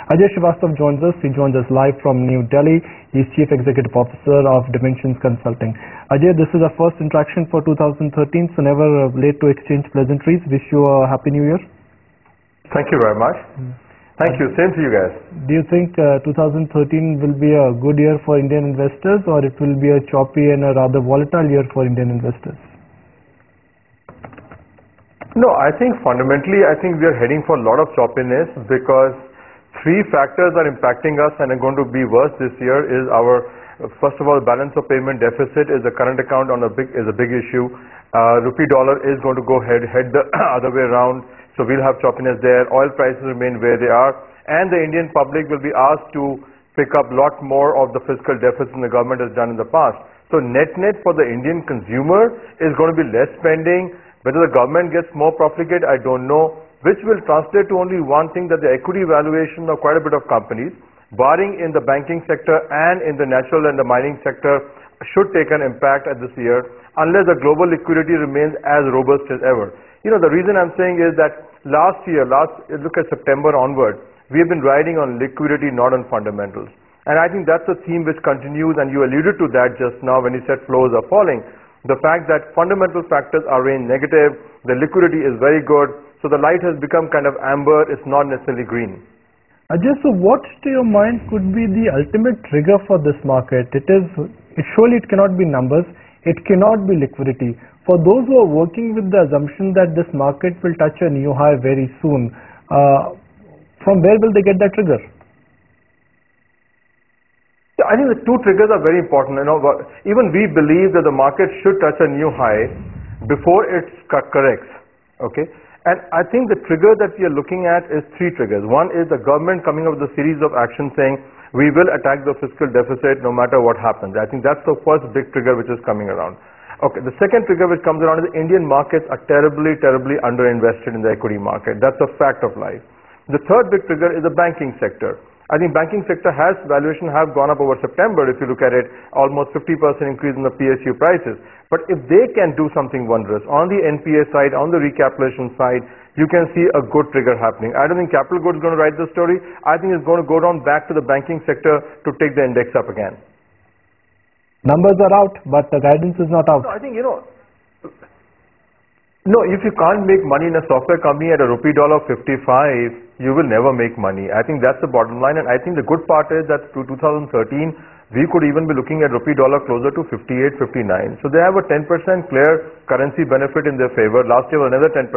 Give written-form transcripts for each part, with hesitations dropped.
Ajay Srivastav joins us. He joins us live from New Delhi. He is Chief Executive Officer of Dimensions Consulting. Ajay, this is our first interaction for 2013, so never late to exchange pleasantries. Wish you a Happy New Year. Thank you very much. Thank you. Same to you guys. Do you think 2013 will be a good year for Indian investors, or it will be a choppy and a rather volatile year for Indian investors? No, I think fundamentally, we are heading for a lot of choppiness because three factors are impacting us and are going to be worse this year. Is our first of all, balance of payment deficit is the current account is a big issue. Rupee dollar is going to go head the other way around, so we'll have choppiness there. Oil prices remain where they are, and the Indian public will be asked to pick up a lot more of the fiscal deficit the government has done in the past. So net for the Indian consumer is going to be less spending. Whether the government gets more profligate, I don't know, which will translate to only one thing, that the equity valuation of quite a bit of companies, barring in the banking sector and in the natural and the mining sector, should take an impact at this year unless the global liquidity remains as robust as ever. You know, the reason I'm saying is that look at September onward, we have been riding on liquidity, not on fundamentals. And I think that's a theme which continues, and you alluded to that just now when you said flows are falling. The fact that fundamental factors are range negative, the liquidity is very good, so the light has become kind of amber, it's not necessarily green. Ajay, so what to your mind could be the ultimate trigger for this market? Surely it cannot be numbers, it cannot be liquidity. For those who are working with the assumption that this market will touch a new high very soon, from where will they get that trigger? I think the two triggers are very important. You know, even we believe that the market should touch a new high before it corrects. Okay, and I think the trigger that we are looking at is three triggers. One is the government coming up with a series of actions saying we will attack the fiscal deficit no matter what happens. I think that's the first big trigger which is coming around. Okay, the second trigger which comes around is the Indian markets are terribly underinvested in the equity market. That's a fact of life. The third big trigger is the banking sector. I think banking sector valuation have gone up over September. If you look at it, almost 50% increase in the PSU prices. But if they can do something wondrous on the NPA side, on the recapitalization side, you can see a good trigger happening. I don't think capital goods is going to write the story. I think it's going to go down back to the banking sector to take the index up again. Numbers are out, but the guidance is not out. No, I think, no, if you can't make money in a software company at a rupee dollar 55, you will never make money. I think that's the bottom line, and I think the good part is that through 2013, we could even be looking at rupee dollar closer to 58, 59. So they have a 10% clear currency benefit in their favor. Last year was another 10%.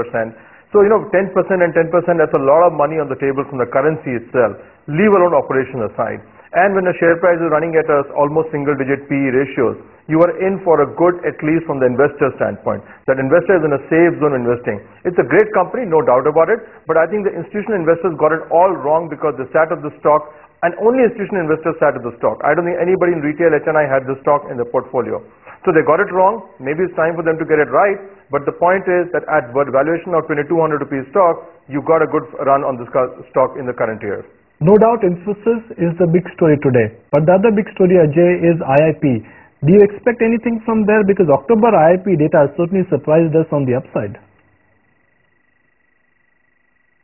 So, 10% and 10%, that's a lot of money on the table from the currency itself, leave alone operation aside. And when the share price is running at almost single-digit PE ratios, you are in for a good, at least from the investor standpoint. That investor is in a safe zone investing. It's a great company, no doubt about it, but I think the institutional investors got it all wrong because they sat at the stock, and only institutional investors sat at the stock. I don't think anybody in retail HNI had the stock in the portfolio. So they got it wrong. Maybe it's time for them to get it right, but the point is that at valuation of 2200 rupees stock, you got a good run on this stock in the current year. No doubt Infosys is the big story today, but the other big story, Ajay, is IIP. Do you expect anything from there? Because October IIP data certainly surprised us on the upside.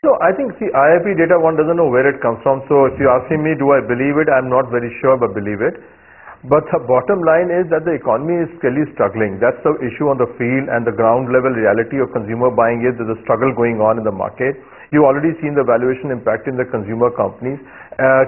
So I think, IIP data, one doesn't know where it comes from. So if you're asking me, do I believe it? I'm not very sure, but believe it. But the bottom line is that the economy is clearly struggling. That's the issue on the field, and the ground level reality of consumer buying is there's a struggle going on in the market. You've already seen the valuation impact in the consumer companies.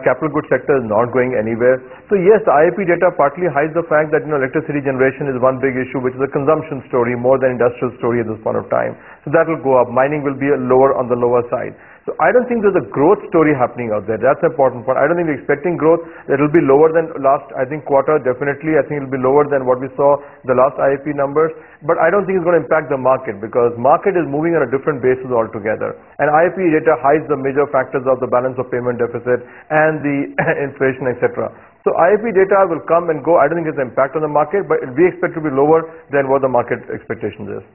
Capital goods sector is not going anywhere. So yes, the IIP data partly hides the fact that electricity generation is one big issue, which is a consumption story more than industrial story at this point of time. So that will go up. Mining will be lower on the lower side. So I don't think there's a growth story happening out there. That's the important point. I don't think we're expecting growth. It will be lower than last, quarter, definitely. I think it will be lower than what we saw the last IIP numbers. But I don't think it's going to impact the market because market is moving on a different basis altogether. And IIP data hides the major factors of the balance of payment deficit and the inflation, etc. So IIP data will come and go. I don't think it's an impact on the market, but we expect to be lower than what the market expectations is.